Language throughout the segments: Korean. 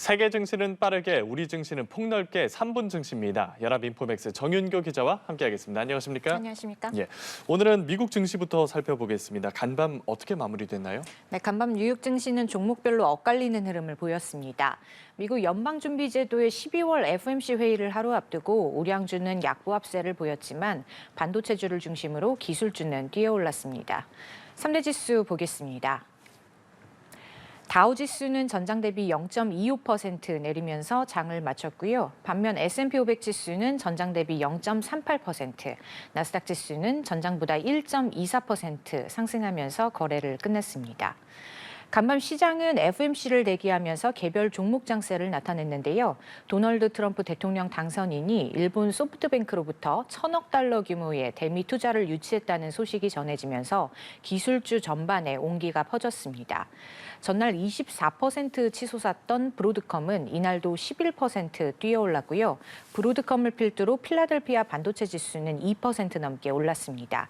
세계 증시는 빠르게, 우리 증시는 폭넓게 3분 증시입니다. 연합인포맥스 정윤교 기자와 함께하겠습니다. 안녕하십니까? 안녕하십니까? 예, 오늘은 미국 증시부터 살펴보겠습니다. 간밤 어떻게 마무리됐나요? 네, 간밤 뉴욕 증시는 종목별로 엇갈리는 흐름을 보였습니다. 미국 연방준비제도의 12월 FOMC 회의를 하루 앞두고 우량주는 약보합세를 보였지만 반도체주를 중심으로 기술주는 뛰어올랐습니다. 3대 지수 보겠습니다. 다우지수는 전장 대비 0.25% 내리면서 장을 마쳤고요. 반면 S&P 500 지수는 전장 대비 0.38%, 나스닥 지수는 전장보다 1.24% 상승하면서 거래를 끝냈습니다. 간밤 시장은 FOMC를 대기하면서 개별 종목 장세를 나타냈는데요. 도널드 트럼프 대통령 당선인이 일본 소프트뱅크로부터 1,000억 달러 규모의 대미 투자를 유치했다는 소식이 전해지면서 기술주 전반에 온기가 퍼졌습니다. 전날 24% 치솟았던 브로드컴은 이날도 11% 뛰어올랐고요. 브로드컴을 필두로 필라델피아 반도체 지수는 2% 넘게 올랐습니다.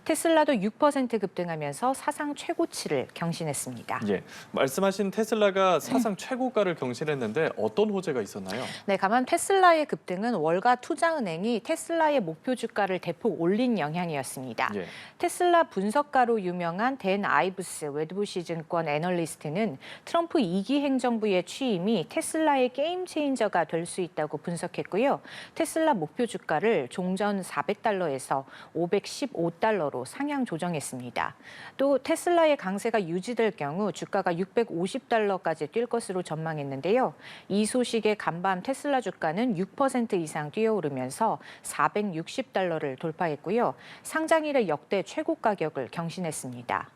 테슬라도 6% 급등하면서 사상 최고치를 경신했습니다. 예, 말씀하신 테슬라가 사상 최고가를 경신했는데 어떤 호재가 있었나요? 네, 다만 테슬라의 급등은 월가 투자은행이 테슬라의 목표 주가를 대폭 올린 영향이었습니다. 예. 테슬라 분석가로 유명한 댄 아이브스 웨드부시 증권 애널리스트는 트럼프 2기 행정부의 취임이 테슬라의 게임 체인저가 될 수 있다고 분석했고요. 테슬라 목표 주가를 종전 400달러에서 515달러로 상향 조정했습니다. 또 테슬라의 강세가 유지될 경우 주가가 650달러까지 뛸 것으로 전망했는데요. 이 소식에 간밤 테슬라 주가는 6% 이상 뛰어오르면서 460달러를 돌파했고요. 상장 이래 역대 최고 가격을 경신했습니다.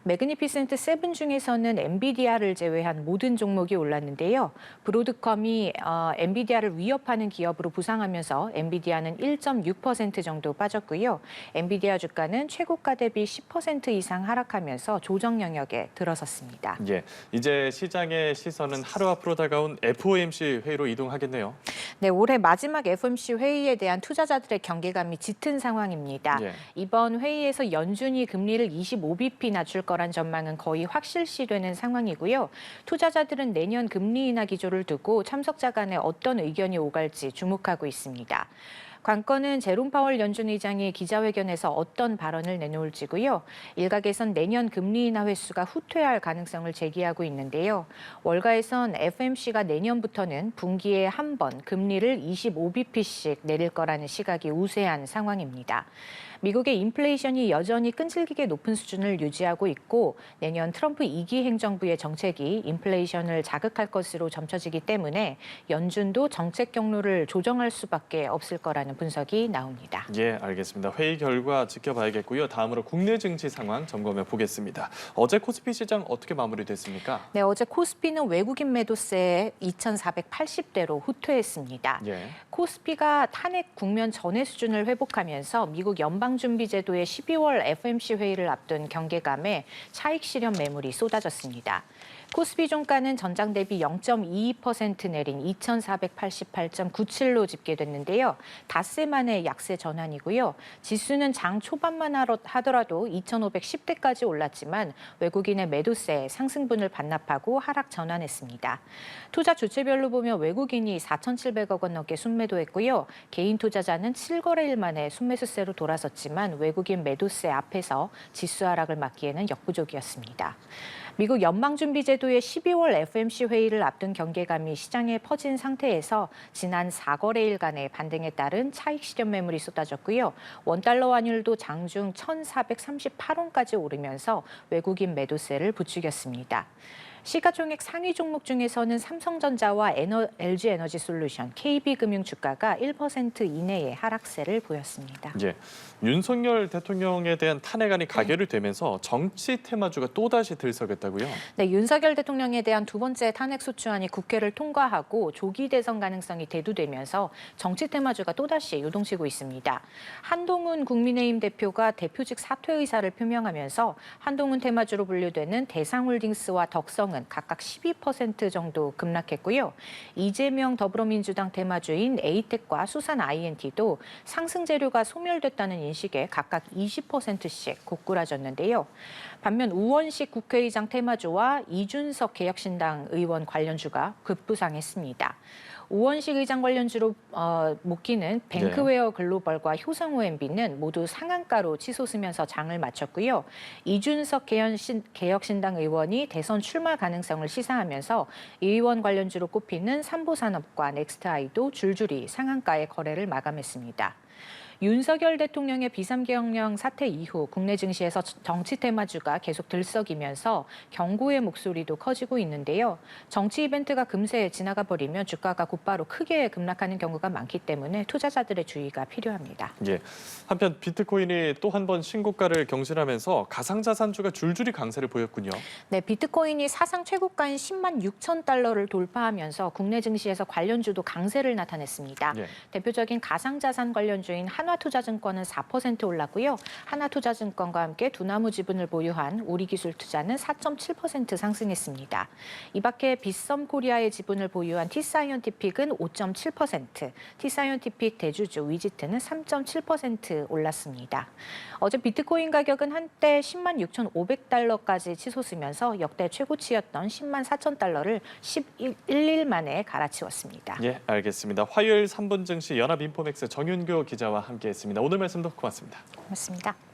매그니피센트 7 중에서는 엔비디아를 제외한 모든 종목이 올랐는데요. 브로드컴이 엔비디아를 위협하는 기업으로 부상하면서 엔비디아는 1.6% 정도 빠졌고요. 엔비디아 주가는 최고가 대비 10% 이상 하락하면서 조정 영역에 들어섰습니다. 예, 이제 시장의 시선은 하루 앞으로 다가온 FOMC 회의로 이동하겠네요. 네, 올해 마지막 FOMC 회의에 대한 투자자들의 경계감이 짙은 상황입니다. 예. 이번 회의에서 연준이 금리를 25bp 낮출 거란 전망은 거의 확실시되는 상황이고요. 투자자들은 내년 금리 인하 기조를 두고 참석자 간에 어떤 의견이 오갈지 주목하고 있습니다. 관건은 제롬 파월 연준 의장이 기자회견에서 어떤 발언을 내놓을지고요. 일각에선 내년 금리 인하 횟수가 후퇴할 가능성을 제기하고 있는데요. 월가에선 FOMC가 내년부터는 분기에 한 번 금리를 25bp씩 내릴 거라는 시각이 우세한 상황입니다. 미국의 인플레이션이 여전히 끈질기게 높은 수준을 유지하고 있고 내년 트럼프 2기 행정부의 정책이 인플레이션을 자극할 것으로 점쳐지기 때문에 연준도 정책 경로를 조정할 수밖에 없을 거라는 분석이 나옵니다. 예, 알겠습니다. 회의 결과 지켜봐야겠고요. 다음으로 국내 증시 상황 점검해 보겠습니다. 어제 코스피 시장 어떻게 마무리됐습니까? 네, 어제 코스피는 외국인 매도세에 2,480대로 후퇴했습니다. 예. 코스피가 탄핵 국면 전의 수준을 회복하면서 미국 연방준비제도의 12월 FOMC 회의를 앞둔 경계감에 차익 실현 매물이 쏟아졌습니다. 코스피 종가는 전장 대비 0.22% 내린 2,488.97로 집계됐는데요. 닷새 만에 약세 전환이고요. 지수는 장 초반만 하더라도 2,510대까지 올랐지만 외국인의 매도세에 상승분을 반납하고 하락 전환했습니다. 투자 주체별로 보면 외국인이 4,700억 원 넘게 순매도했고요. 개인 투자자는 7거래일 만에 순매수세로 돌아섰지만 외국인 매도세 앞에서 지수 하락을 막기에는 역부족이었습니다. 미국 연방준비제도의 12월 FOMC 회의를 앞둔 경계감이 시장에 퍼진 상태에서 지난 4거래일간의 반등에 따른 차익 실현 매물이 쏟아졌고요. 원달러 환율도 장중 1,438원까지 오르면서 외국인 매도세를 부추겼습니다. 시가총액 상위 종목 중에서는 삼성전자와 LG에너지솔루션, KB금융 주가가 1% 이내의 하락세를 보였습니다. 예, 윤석열 대통령에 대한 탄핵안이 가결이 되면서 정치 테마주가 또다시 들썩였다고요? 네, 윤석열 대통령에 대한 두 번째 탄핵 소추안이 국회를 통과하고 조기 대선 가능성이 대두되면서 정치 테마주가 또다시 요동치고 있습니다. 한동훈 국민의힘 대표가 대표직 사퇴 의사를 표명하면서 한동훈 테마주로 분류되는 대상홀딩스와 덕성 삼성은 각각 12% 정도 급락했고요. 이재명 더불어민주당 대마주인 에이텍과 수산 INT도 상승 재료가 소멸됐다는 인식에 각각 20%씩 고꾸라졌는데요. 반면 우원식 국회의장 테마주와 이준석 개혁신당 의원 관련주가 급부상했습니다. 우원식 의장 관련주로 묶이는 뱅크웨어 글로벌과 효성 OMB는 모두 상한가로 치솟으면서 장을 마쳤고요. 이준석 개혁신당 의원이 대선 출마 가능성을 시사하면서 이 의원 관련주로 꼽히는 삼보산업과 넥스트아이도 줄줄이 상한가의 거래를 마감했습니다. 윤석열 대통령의 비상경영 사태 이후 국내 증시에서 정치 테마주가 계속 들썩이면서 경고의 목소리도 커지고 있는데요. 정치 이벤트가 금세 지나가 버리면 주가가 곧바로 크게 급락하는 경우가 많기 때문에 투자자들의 주의가 필요합니다. 예. 한편 비트코인이 또 한 번 신고가를 경신하면서 가상자산주가 줄줄이 강세를 보였군요. 네, 비트코인이 사상 최고가인 10만 6천 달러를 돌파하면서 국내 증시에서 관련주도 강세를 나타냈습니다. 예. 대표적인 가상자산 관련주인 하나투자증권은 4% 올랐고요. 하나투자증권과 함께 두나무 지분을 보유한 우리기술투자는 4.7% 상승했습니다. 이 밖에 빗썸코리아의 지분을 보유한 T사이언티픽은 5.7%, T사이언티픽 대주주 위지트는 3.7% 올랐습니다. 어제 비트코인 가격은 한때 10만 6,500달러까지 치솟으면서 역대 최고치였던 10만 4천 달러를 11일 만에 갈아치웠습니다. 예, 알겠습니다. 화요일 3분 증시 연합인포맥스 정윤교 기자와 함께했습니다. 오늘 말씀도 고맙습니다. 고맙습니다.